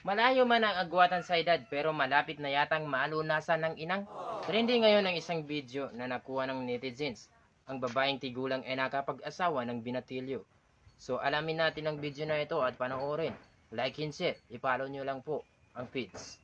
Malayo man ang agwatan sa edad pero malapit na yatang malunasan ng inang. Trending ngayon ang isang video na nakuha ng netizens. Ang babaeng tigulang ay nakapag-asawa ng binatilyo. So alamin natin ang video na ito at panoorin. Like and share, i-follow nyo lang po ang feeds.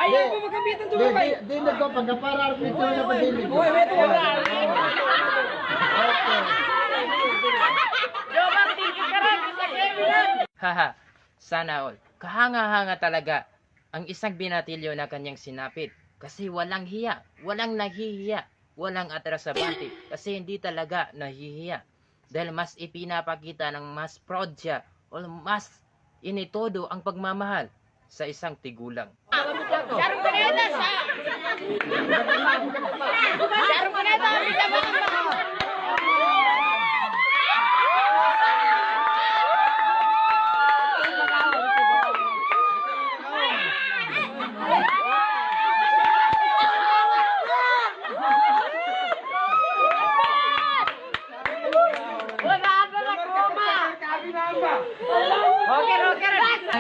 Ayaw ko magkabitan to ba? Di na ko pagkaparar dito na padilig. Haha, sana all. Kahanga-hanga talaga ang isang binatilyo na kanyang sinapit. Kasi walang hiya, walang nahihiya, walang atrasabante. Kasi hindi talaga nahihiya. Dahil mas ipinapakita ng mas proud siya o mas initodo ang pagmamahal sa isang tigulang.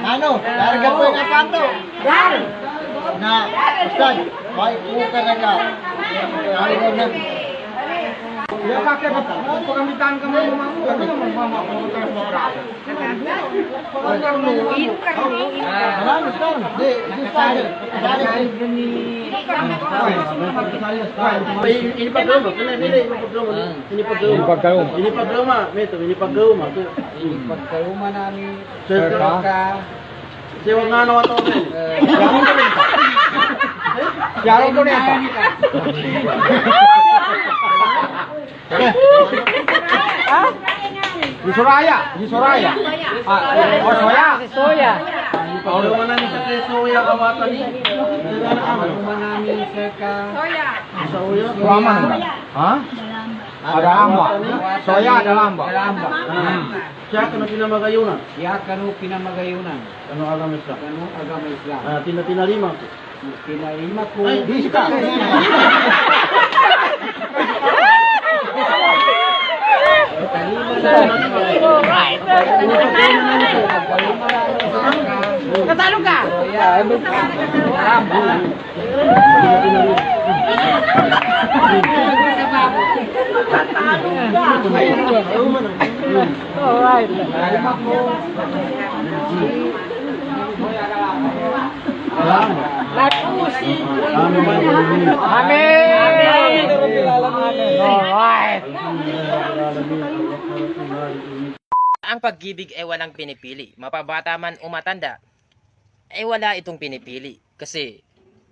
Ano? Larga po yung apato. Na, Ustad, may puka na ka. Larga na. Ya pakai pagkamitan ka mo mamu. Kami naman mamamutan mo bravo. Marami star. Di star. Ini pagkauma, kena nilai ini pagkauma. Ini pagkauma, meto, ini pagkauma. Pagkauma namin Serka. Sewa nga nawa to. Yarong ko neta. Di Soraya. Oh, Soya. Pagkauma namin sa Soya kawatan ni. Pagkauma namin Serka. Soya. Lama ba? Ha? Ada lamba. Soya ada lamba. Siya kanu pinamagayunan. Ya kanu pinamagayunan. Kanu agama Islam. Kanu agama Islam. Tinarima ko. Pinarima ko. Bisa. Katalo ka? Alright. Amin. Alright. Ang pag-ibig ay walang pinipili. Mapabata man o matanda, ay wala itong pinipili. Kasi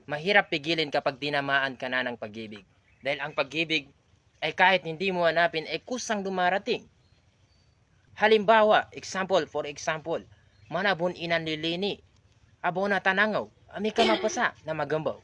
mahirap pigilin kapag dinamaan ka na ng pag-ibig. Dahil ang pag-ibig ay kahit hindi mo hanapin ay kusang dumarating. Halimbawa, for example, manabon inan lilini, abo na tanangaw, ami ka mapasa na magambaw.